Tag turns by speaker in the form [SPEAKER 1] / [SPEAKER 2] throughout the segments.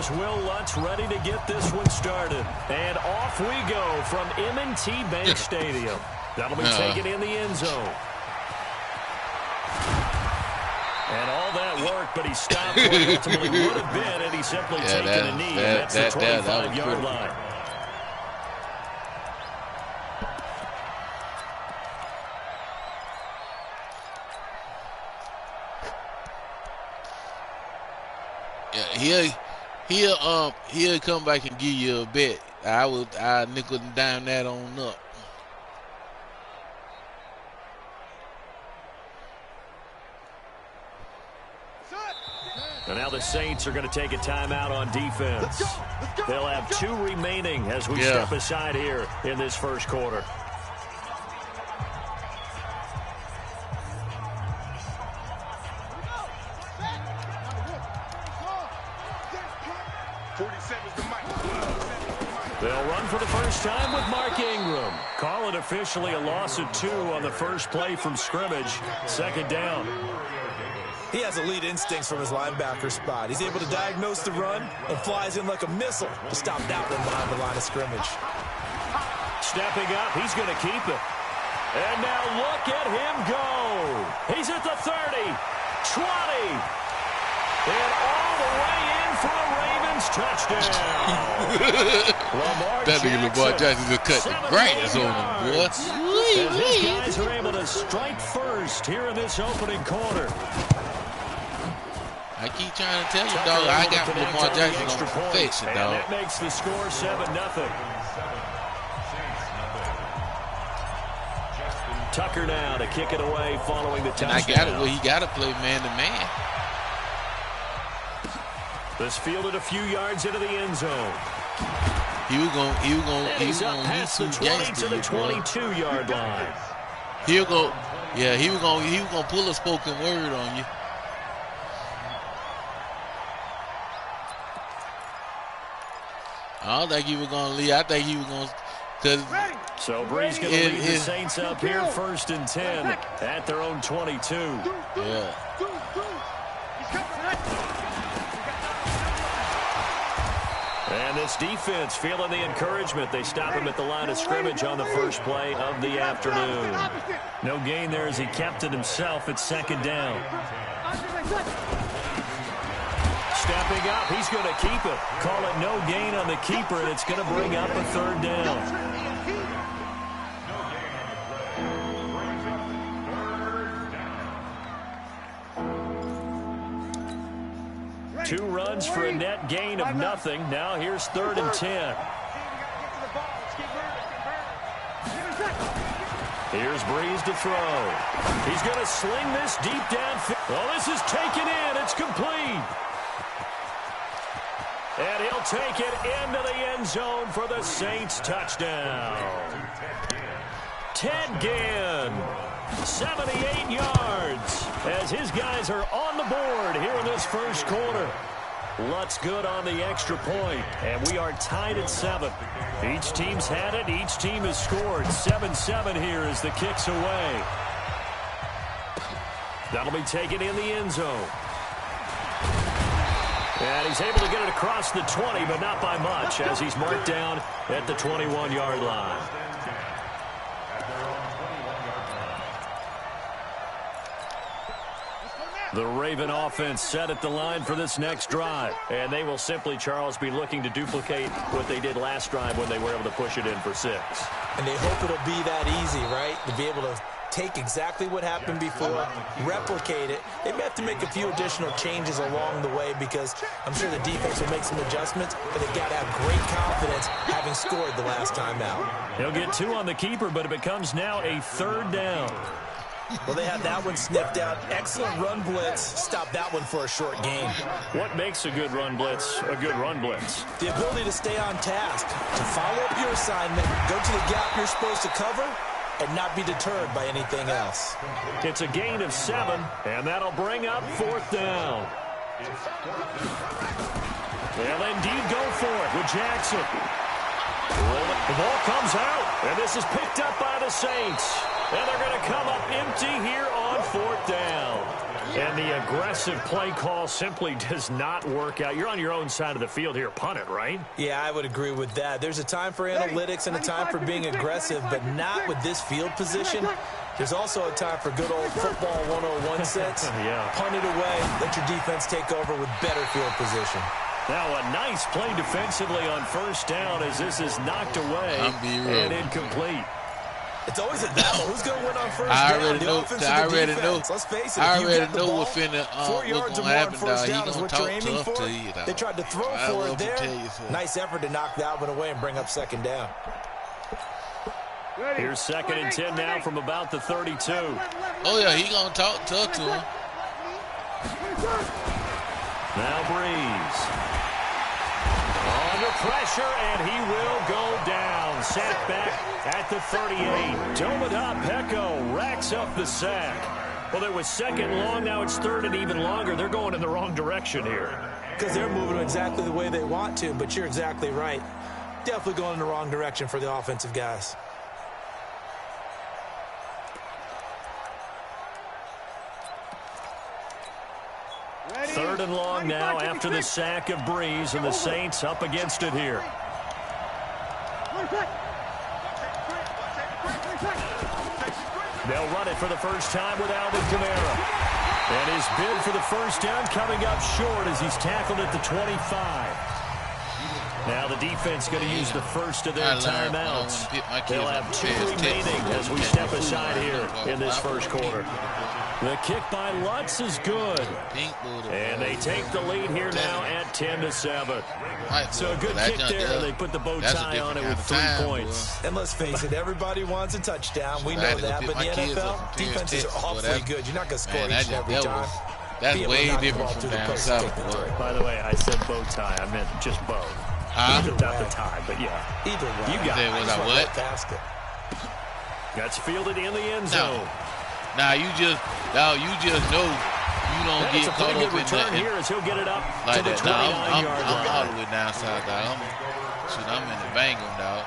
[SPEAKER 1] here's Will Lutz ready to get this one started. And off we go from M&T Bank Stadium. That'll be taken in the end zone. And all that work, but he stopped what he ultimately would have been, and he simply taken a knee. That's the 25-yard line.
[SPEAKER 2] He'll come back and give you a bet. I nickel and dime that on up.
[SPEAKER 1] And now the Saints are going to take a timeout on defense. They'll have 2 remaining as we step aside here in this first quarter. They'll run for the first time with Mark Ingram. Call it officially a loss of 2 on the first play from scrimmage. Second down.
[SPEAKER 3] He has elite instincts from his linebacker spot. He's able to diagnose the run and flies in like a missile to stop that one behind the line of scrimmage.
[SPEAKER 1] Stepping up, he's going to keep it. And now look at him go. He's at the 30, 20, and all the way in for a Ravens touchdown.
[SPEAKER 2] That nigga Lamar Jackson just cut the grass on him, boy.
[SPEAKER 1] As his guys are able to strike first here in this opening quarter.
[SPEAKER 2] I keep trying to tell you, dog, I got Lamar Jackson on perfection, dog.
[SPEAKER 1] And that makes the score 7-0. Tucker now to kick it away following the touchdown.
[SPEAKER 2] And I got it where he got to play man-to-man.
[SPEAKER 1] This fielded a few yards into the end zone.
[SPEAKER 2] He was going
[SPEAKER 1] past the 20 to the 22-yard line.
[SPEAKER 2] He was going to pull a spoken word on you. I don't think he was going to leave. I think he was going to.
[SPEAKER 1] So Brees going to lead the Saints up here, 1st and 10 at their own 22.
[SPEAKER 2] Yeah.
[SPEAKER 1] And this defense feeling the encouragement. They stop him at the line of scrimmage on the first play of the afternoon. No gain there as he kept it himself at 2nd down. Stepping up, he's going to keep it. Call it no gain on the keeper, and it's going to bring up a 3rd down. Two runs for a net gain of nothing. Now here's 3rd and 10. Here's Brees to throw. He's going to sling this deep downfield. Oh, this is taken in. It's complete. And he'll take it into the end zone for the Saints touchdown. Ted Ginn, 78 yards, as his guys are on the board here in this first quarter. Lutz good on the extra point, and we are tied at 7. Each team's had it. Each team has scored. 7-7 here as the kick's away. That'll be taken in the end zone. And he's able to get it across the 20, but not by much, as he's marked down at the 21-yard line. The Raven offense set at the line for this next drive. And they will simply, Charles, be looking to duplicate what they did last drive when they were able to push it in for 6.
[SPEAKER 3] And they hope it'll be that easy, right? To be able to take exactly what happened before, replicate it. They may have to make a few additional changes along the way because I'm sure the defense will make some adjustments, but they've got to have great confidence having scored the last time out.
[SPEAKER 1] He'll get 2 on the keeper, but it becomes now a 3rd down.
[SPEAKER 3] Well, they had that one sniffed out. Excellent run blitz. Stop that one for a short gain.
[SPEAKER 1] What makes a good run blitz a good run blitz?
[SPEAKER 3] The ability to stay on task, to follow up your assignment, go to the gap you're supposed to cover, and not be deterred by anything else.
[SPEAKER 1] It's a gain of 7, and that'll bring up 4th down. They'll indeed go for it with Jackson. The ball comes out, and this is picked up by the Saints. And they're going to come up empty here on 4th down. And the aggressive play call simply does not work out. You're on your own side of the field here. Punt it, right?
[SPEAKER 3] Yeah, I would agree with that. There's a time for analytics and a time for being aggressive, but not with this field position. There's also a time for good old football 101 sense.
[SPEAKER 1] Yeah.
[SPEAKER 3] Punt it away. Let your defense take over with better field position.
[SPEAKER 1] Now a nice play defensively on first down as this is knocked away and incomplete.
[SPEAKER 3] It's always a battle. Who's going to win on first down?
[SPEAKER 2] I already know.
[SPEAKER 3] Let's face it.
[SPEAKER 2] I already know what's
[SPEAKER 3] 4 yards or more on first down is what you're aiming for. They tried to throw for it there. Nice effort to knock that one away and bring up second down.
[SPEAKER 1] Here's 2nd and 10 now from about the 32.
[SPEAKER 2] Oh, yeah, he going to talk tough to him.
[SPEAKER 1] Now Breeze. Under pressure, and he will go down. Sacked back at the 38. Dome it up. Pecco racks up the sack. Well, it was 2nd long. Now it's 3rd and even longer. They're going in the wrong direction here.
[SPEAKER 3] Because they're moving exactly the way they want to, but you're exactly right. Definitely going in the wrong direction for the offensive guys.
[SPEAKER 1] Third and long now after the sack of Breeze, and the Saints up against it here. They'll run it for the first time with Alvin Kamara. And his bid for the first down coming up short as he's tackled at the 25. Now the defense going to use the first of their timeouts. They'll have 2 remaining as we step aside here in this first quarter. The kick by Lutz is good. And they take the lead here now at 10-7. So a good kick there. They put the bow tie on it with 3 points.
[SPEAKER 3] And let's face it, everybody wants a touchdown. We know that. But in the NFL, defenses are awfully good. You're not going to score each and every time.
[SPEAKER 2] That's way different from down south.
[SPEAKER 1] By the way, I said bow tie. I meant just bow. Not the tie, but yeah.
[SPEAKER 3] Either way.
[SPEAKER 1] You got it.
[SPEAKER 2] Was I what?
[SPEAKER 1] That's fielded in the end zone.
[SPEAKER 2] Now you just know you don't get caught up in
[SPEAKER 1] return here as he'll get it up
[SPEAKER 2] like
[SPEAKER 1] to the 29-yard line.
[SPEAKER 2] I'm all the way down south, dog. I'm in the Bengals, dog.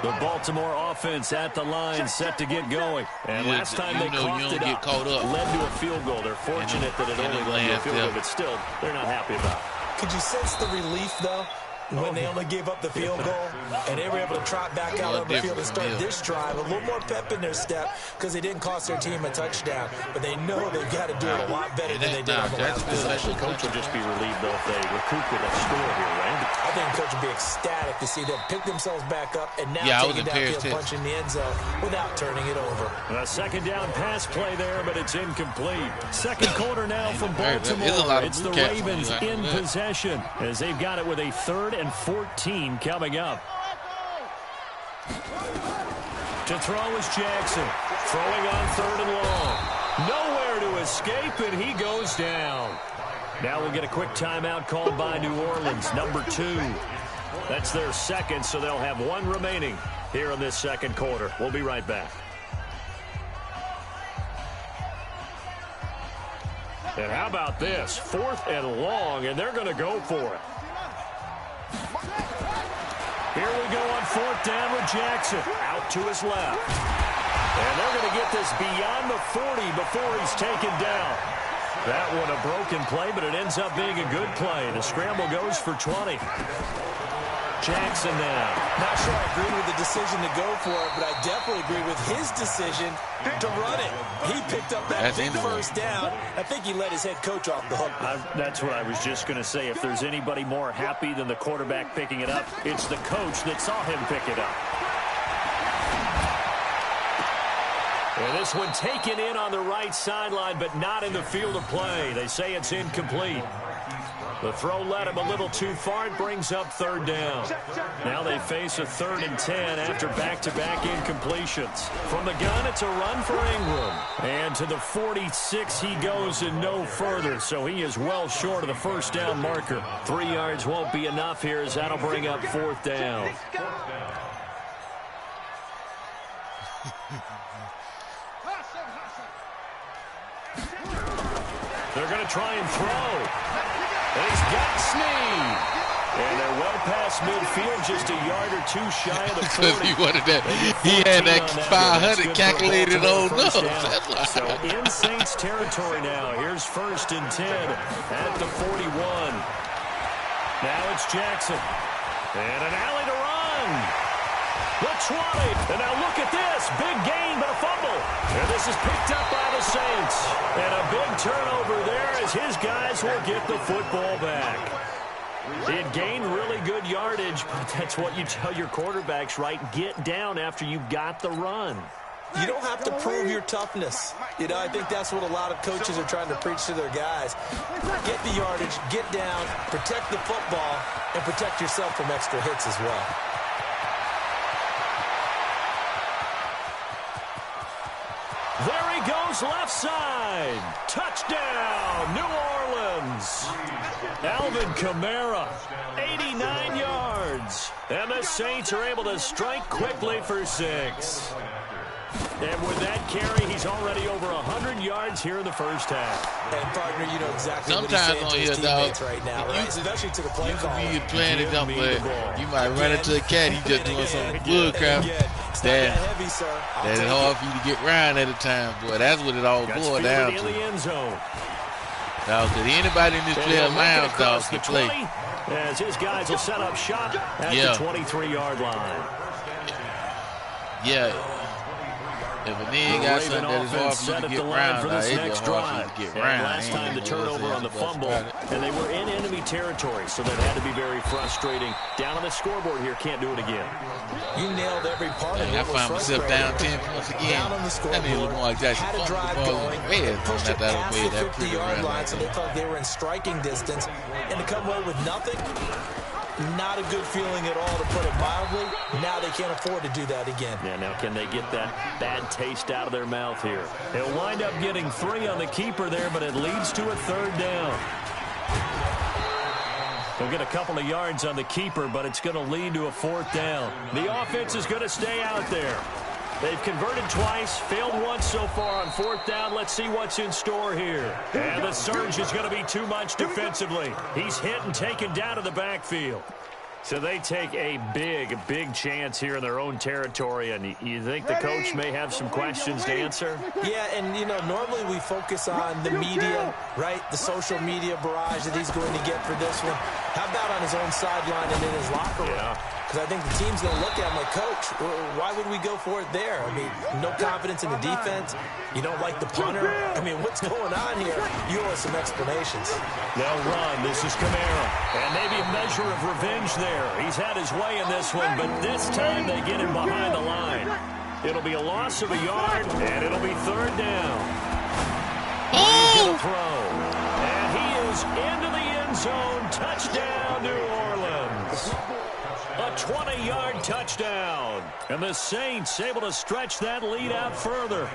[SPEAKER 1] The Baltimore offense at the line, set to get going. And last time they coughed it up, led to a field goal. They're fortunate that it only led to a field goal, but still, they're not happy about it.
[SPEAKER 3] Could you sense the relief, though, when they only gave up the field goal and they were able to trot back out on the field and start this drive? A little more pep in their step because they didn't cost their team a touchdown, but they know they've got to do it a lot better than they did on the last possession.
[SPEAKER 1] Coach will just be relieved, though, if they recoup with a score here, right?
[SPEAKER 3] I think Coach will be ecstatic to see them pick themselves back up and now take it downfield, punch in the end zone without turning it over.
[SPEAKER 1] A second down pass play there, but it's incomplete. Second quarter now from Baltimore. It's the Ravens in possession as they've got it with a 3rd and 14 coming up. To throw is Jackson. Throwing on 3rd and long. Nowhere to escape, and he goes down. Now we'll get a quick timeout called by New Orleans, number 2. That's their 2nd, so they'll have 1 remaining here in this second quarter. We'll be right back. And how about this? 4th and long, and they're going to go for it. Here we go on 4th down with Jackson. Out to his left. And they're going to get this beyond the 40 before he's taken down. That one a broken play, but it ends up being a good play. The scramble goes for 20. Jackson now.
[SPEAKER 3] Not sure I agree with the decision to go for it, but I definitely agree with his decision to run it. He picked up that big first down. I think he let his head coach off the hook.
[SPEAKER 1] That's what I was just going to say. If there's anybody more happy than the quarterback picking it up, it's the coach that saw him pick it up. And this one taken in on the right sideline, but not in the field of play. They say it's incomplete. The throw led him a little too far. It brings up 3rd down. Now they face a 3rd and 10 after back-to-back incompletions. From the gun, it's a run for Ingram. And to the 46 he goes and no further. So he is well short of the first down marker. 3 yards won't be enough here as that'll bring up 4th down. They're going to try and throw. And he's got Snead. And they're well past midfield, just a yard or two shy of the 40.
[SPEAKER 2] Because he wanted that. He had that 500 calculated on up.
[SPEAKER 1] So in Saints territory now. Here's 1st and 10 at the 41. Now it's Jackson. And an alley to run. The 20. And now look at this. Big gain, but a fumble. And this is picked up by the Saints. And a big turnover there as his guys will get the football back. It gained really good yardage, but that's what you tell your quarterbacks, right? Get down after you got the run.
[SPEAKER 3] You don't have to prove your toughness. You know, I think that's what a lot of coaches are trying to preach to their guys. Get the yardage, get down, protect the football, and protect yourself from extra hits as well.
[SPEAKER 1] There he goes, left side. Touchdown, New Orleans. Alvin Kamara, 89 yards. And the Saints are able to strike quickly for 6. And with that carry, he's already over 100 yards here in the first half.
[SPEAKER 3] And, partner, you know exactly
[SPEAKER 2] sometimes
[SPEAKER 3] what he's saying to his teammates right now, right?
[SPEAKER 2] Especially
[SPEAKER 3] to the play call.
[SPEAKER 2] You could be playing it up, but you might run into a cat. He just doing some bull crap. That is hard for you to get around at a time, boy. That's what it all boils down to. Now, because anybody in this player lounge, dog, can play.
[SPEAKER 1] As his guys will set up shop at the 23-yard line.
[SPEAKER 2] Yeah. If a nigga got something that is hard for you to get around, it's hard for you to get around.
[SPEAKER 1] Last time the turnover on the fumble, and they were in enemy territory, so that had to be very frustrating. Down on the scoreboard here, can't do it again.
[SPEAKER 3] You nailed every part of it.
[SPEAKER 2] I find myself down 10 points again.
[SPEAKER 3] Down on the scoreboard.
[SPEAKER 2] I need Lamar Jackson
[SPEAKER 3] had a drive going, pushed it past the 50-yard line, so they thought they were in striking distance, and to come away with nothing. Not a good feeling at all, to put it mildly. Now they can't afford to do that again.
[SPEAKER 1] Yeah, now can they get that bad taste out of their mouth here? He'll wind up getting 3 on the keeper there, but it leads to a 3rd down. He'll get a couple of yards on the keeper, but it's going to lead to a 4th down. The offense is going to stay out there. They've converted twice, failed once so far on 4th down. Let's see what's in store here. And the surge is going to be too much defensively. He's hit and taken down to the backfield. So they take a big chance here in their own territory, and you think the coach may have some questions to answer?
[SPEAKER 3] Yeah, and, you know, normally we focus on the media, right, the social media barrage that he's going to get for this one. How about on his own sideline and in his locker room?
[SPEAKER 1] Yeah.
[SPEAKER 3] Because I think the team's going to look at him like, Coach, why would we go for it there? I mean, no confidence in the defense. You don't like the punter. I mean, what's going on here? You owe us some explanations.
[SPEAKER 1] They'll run. This is Kamara. And maybe a measure of revenge there. He's had his way in this one, but this time they get him behind the line. It'll be a loss of a yard, and it'll be 3rd down. He's going to throw. And he is into the end zone. Touchdown, New Orleans. A 20-yard touchdown. And the Saints able to stretch that lead out further.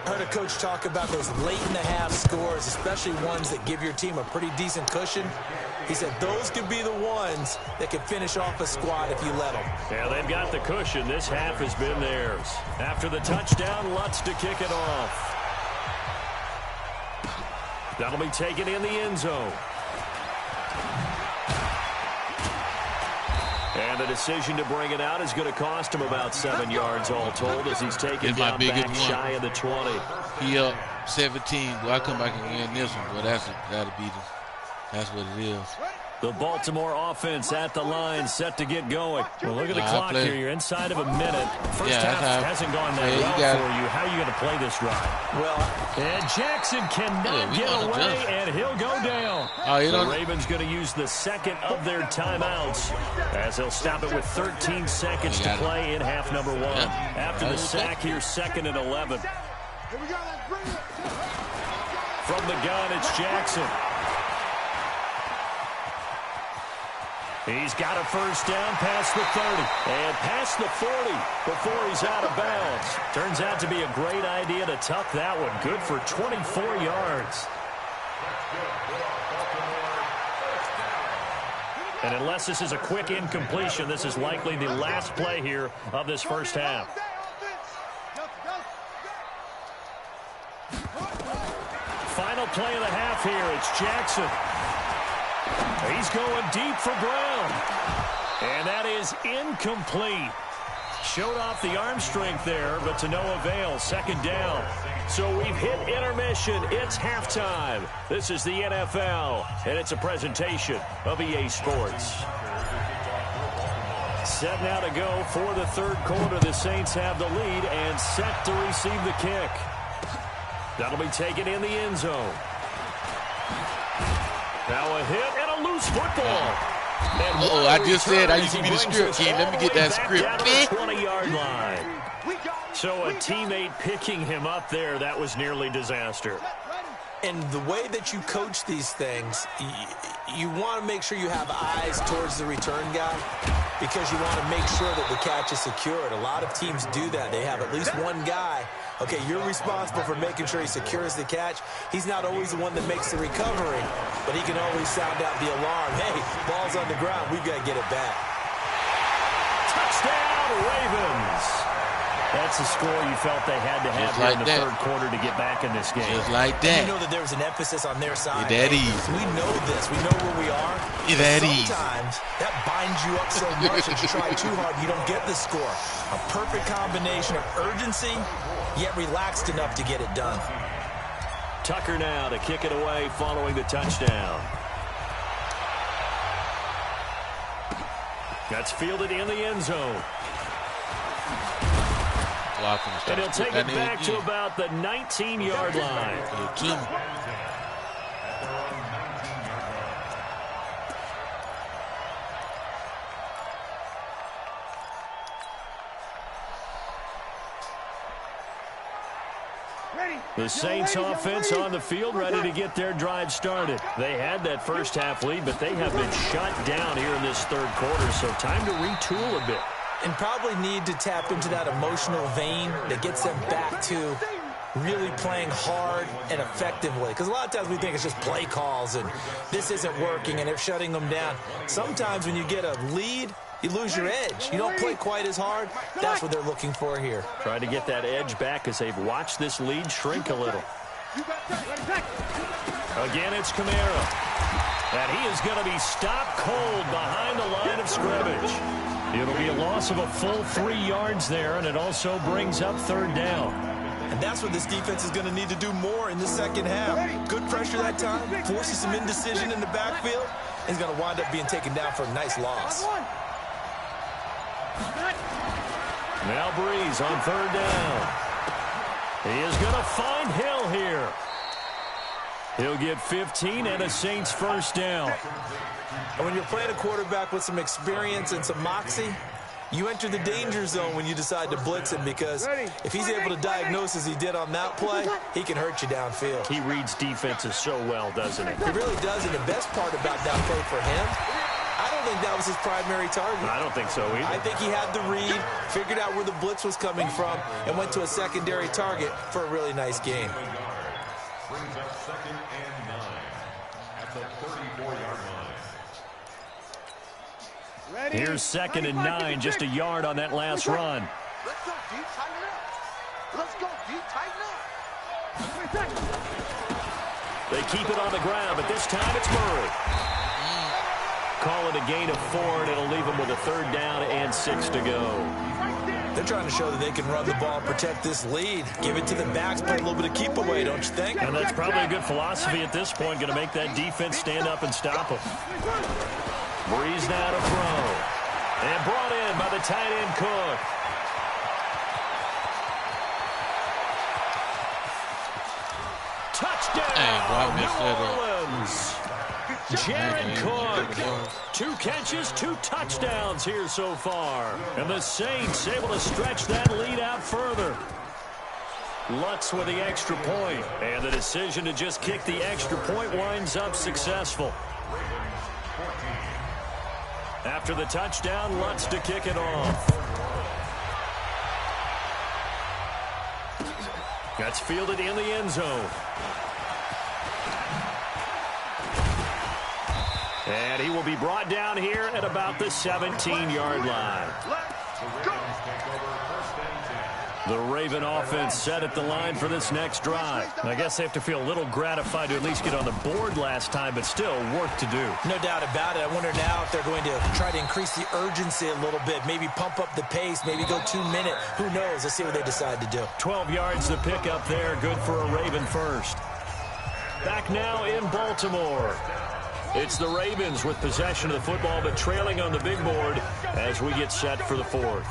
[SPEAKER 3] I heard a coach talk about those late-in-the-half scores, especially ones that give your team a pretty decent cushion. He said those could be the ones that could finish off a squad if you let them.
[SPEAKER 1] Yeah, they've got the cushion. This half has been theirs. After the touchdown, Lutz to kick it off. That'll be taken in the end zone. And the decision to bring it out is going to cost him about 7 yards all told as he's taken down back shy of the 20.
[SPEAKER 2] He up 17. Well, I come back and win this one, but that's what it is.
[SPEAKER 1] The Baltimore offense at the line, set to get going. Well, look at the clock here. You're inside of a minute. First half hasn't gone that well for you. How are you going to play this drive?
[SPEAKER 3] Well,
[SPEAKER 1] and Jackson cannot get away, and he'll go down. The Ravens going to use the second of their timeouts as they'll stop it with 13 seconds to play in half number 1. After the sack here, 2nd and 11. From the gun, it's Jackson. He's got a first down past the 30 and past the 40 before he's out of bounds. Turns out to be a great idea to tuck that one. Good for 24 yards. And unless this is a quick incompletion, this is likely the last play here of this first half. Final play of the half here. It's Jackson. He's going deep for Brown. And that is incomplete. Showed off the arm strength there, but to no avail. Second down. So we've hit intermission. It's halftime. This is the NFL, and it's a presentation of EA Sports. Set now to go for the third quarter. The Saints have the lead and set to receive the kick. That'll be taken in the end zone. Now a hit and a loose football.
[SPEAKER 2] I just said I used to be the script king. Let me get that script.
[SPEAKER 1] 20-yard line. So a teammate picking him up there, that was nearly disaster.
[SPEAKER 3] And the way that you coach these things, you want to make sure you have eyes towards the return guy because you want to make sure that the catch is secured. A lot of teams do that. They have at least one guy. Okay, you're responsible for making sure he secures the catch. He's not always the one that makes the recovery, but he can always sound out the alarm. Hey, ball's on the ground. We've got to get it back.
[SPEAKER 1] Touchdown, Ravens. That's the score you felt they had to have in the third quarter to get back in this game.
[SPEAKER 2] Just like that.
[SPEAKER 3] You know that there was an emphasis on their side.
[SPEAKER 2] That easy.
[SPEAKER 3] We know this. We know where we are.
[SPEAKER 2] That easy.
[SPEAKER 3] Sometimes that binds you up so much that you try too hard, you don't get the score. A perfect combination of urgency, yet relaxed enough to get it done.
[SPEAKER 1] Tucker now to kick it away following the touchdown. That's fielded in the end zone. And he'll take it back to about the 19-yard line. The Saints offense on the field, ready to get their drive started. They had that first half lead, but they have been shut down here in this third quarter, so time to retool a bit.
[SPEAKER 3] And probably need to tap into that emotional vein that gets them back to really playing hard and effectively. Because a lot of times we think it's just play calls and this isn't working and they're shutting them down. Sometimes when you get a lead, you lose your edge. You don't play quite as hard. That's what they're looking for here.
[SPEAKER 1] Trying to get that edge back as they've watched this lead shrink a little. Again, it's Kamara. And he is going to be stopped cold behind the line of scrimmage. It'll be a loss of a full 3 yards there, and it also brings up third down.
[SPEAKER 3] And that's what this defense is going to need to do more in the second half. Good pressure that time, forces some indecision in the backfield, and he's going to wind up being taken down for a nice loss.
[SPEAKER 1] Now Breeze on third down. He is going to find Hill here. He'll get 15 and a Saints first down.
[SPEAKER 3] And when you're playing a quarterback with some experience and some moxie, you enter the danger zone when you decide to blitz him because if he's able to diagnose as he did on that play, he can hurt you downfield.
[SPEAKER 1] He reads defenses so well, doesn't he?
[SPEAKER 3] He really does, and the best part about that play for him, I don't think that was his primary target.
[SPEAKER 1] I don't think so either.
[SPEAKER 3] I think he had the read, figured out where the blitz was coming from, and went to a secondary target for a really nice game.
[SPEAKER 4] Brings up 2nd and 9 at the 34-yard line.
[SPEAKER 1] Here's 2nd and 9, just a yard on that last run.
[SPEAKER 5] Let's go, D, tighten up. Let's go, D, tighten up.
[SPEAKER 1] They keep it on the ground, but this time it's Murray. Call it a gain of 4, and it'll leave them with a third down and 6 to go.
[SPEAKER 3] They're trying to show that they can run the ball, protect this lead, give it to the backs, play a little bit of keep away, don't you think?
[SPEAKER 1] And that's probably a good philosophy at this point, going to make that defense stand up and stop them. Breeze now to throw. And brought in by the tight end Cook. Touchdown, New Orleans. Jared Cook, 2 catches, 2 touchdowns here so far. And the Saints able to stretch that lead out further. Lutz with the extra point, and the decision to just kick the extra point winds up successful. After the touchdown, Lutz to kick it off. That's fielded in the end zone. And he will be brought down here at about the 17-yard line. The Raven offense set at the line for this next drive. I guess they have to feel a little gratified to at least get on the board last time, but still work to do.
[SPEAKER 3] No doubt about it. I wonder now if they're going to try to increase the urgency a little bit, maybe pump up the pace, maybe go 2-minute. Who knows? Let's see what they decide to do.
[SPEAKER 1] 12 yards to pick up there. Good for a Raven first. Back now in Baltimore. It's the Ravens with possession of the football, but trailing on the big board as we get set for the fourth.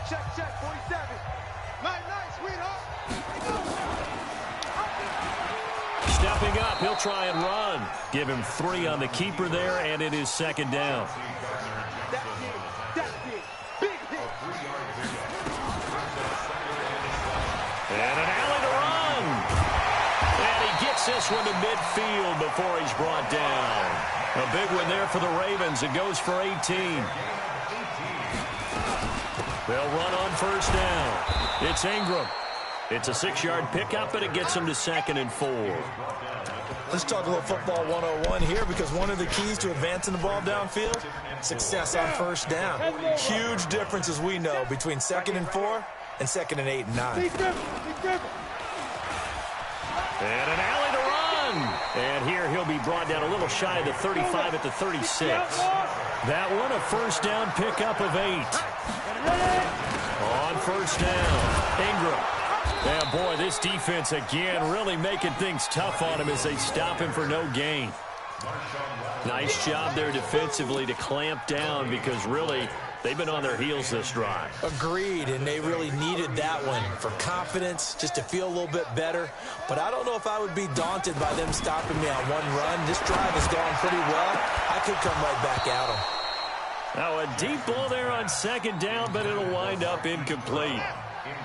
[SPEAKER 5] Check, 47. Nice, sweetheart.
[SPEAKER 1] Stepping up, he'll try and run. Give him 3 on the keeper there, and it is second down.
[SPEAKER 5] That's it. Big hit.
[SPEAKER 1] And an alley to run. And he gets this one to midfield before he's brought down. A big one there for the Ravens. It goes for 18. They'll run on first down. It's Ingram. It's a 6-yard pickup, and it gets him to 2nd and 4.
[SPEAKER 3] Let's talk a little football 101 here, because one of the keys to advancing the ball downfield, success on first down. Huge difference, as we know, between 2nd and 4 and 2nd and 8 and 9.
[SPEAKER 1] And an alley to run. And here he'll be brought down a little shy of the 35 at the 36. That one a first down pickup of 8. On first down, Ingram. And boy, this defense again really making things tough on him as they stop him for no gain. Nice job there defensively to clamp down, because really they've been on their heels this drive.
[SPEAKER 3] Agreed, and they really needed that one for confidence, just to feel a little bit better. But I don't know if I would be daunted by them stopping me on one run. This drive has gone pretty well. I could come right back at them.
[SPEAKER 1] Now a deep ball there on second down, but it'll wind up incomplete.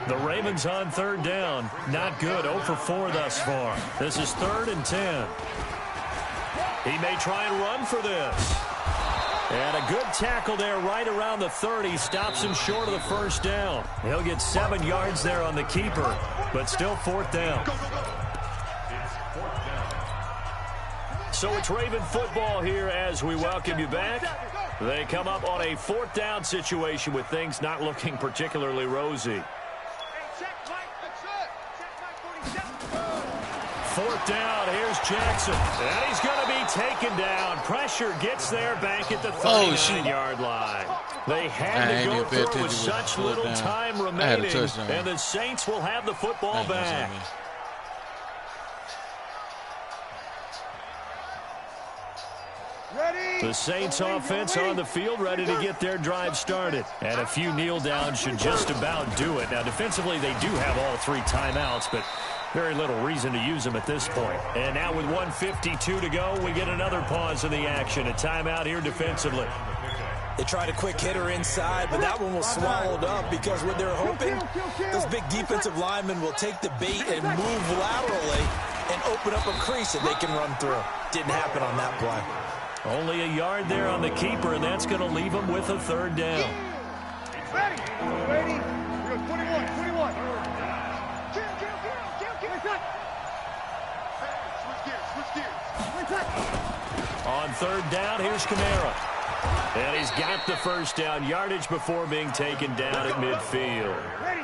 [SPEAKER 1] The Ravens on third down. Not good. 0 for 4 thus far. This is 3rd and 10. He may try and run for this. And a good tackle there right around the 30. Stops him short of the first down. He'll get 7 yards there on the keeper, but still 4th down. So it's Raven football here as we welcome you back. They come up on a 4th down situation with things not looking particularly rosy. 4th down, here's Jackson. And he's going to be taken down. Pressure gets there back at the 39-yard line. They had to go through with such little time remaining, and the Saints will have the football back. The Saints offense on the field, ready to get their drive started. And a few kneel downs should just about do it. Now, defensively, they do have all 3 timeouts, but very little reason to use them at this point. And now with 1:52 to go, we get another pause in the action. A timeout here defensively.
[SPEAKER 3] They tried a quick hitter inside, but that one was swallowed up, because what they're hoping, those big defensive linemen will take the bait and move laterally and open up a crease that they can run through. Didn't happen on that play.
[SPEAKER 1] Only a yard there on the keeper, and that's going to leave him with a 3rd down.
[SPEAKER 5] Ready. 21. Switch gears.
[SPEAKER 1] On 3rd down, here's Kamara. And he's got the first down yardage before being taken down at midfield.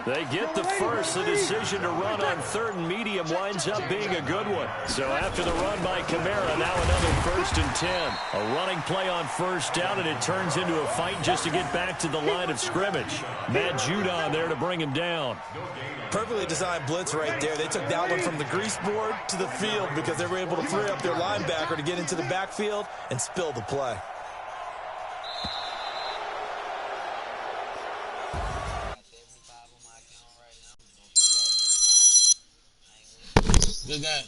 [SPEAKER 1] They get the first. The decision to run on 3rd and medium winds up being a good one. So after the run by Kamara, now another 1st and 10. A running play on first down, and it turns into a fight just to get back to the line of scrimmage. Matt Judon there to bring him down.
[SPEAKER 3] Perfectly designed blitz right there. They took that one from the grease board to the field, because they were able to free up their linebacker to get into the backfield and spill the play.
[SPEAKER 2] Good game.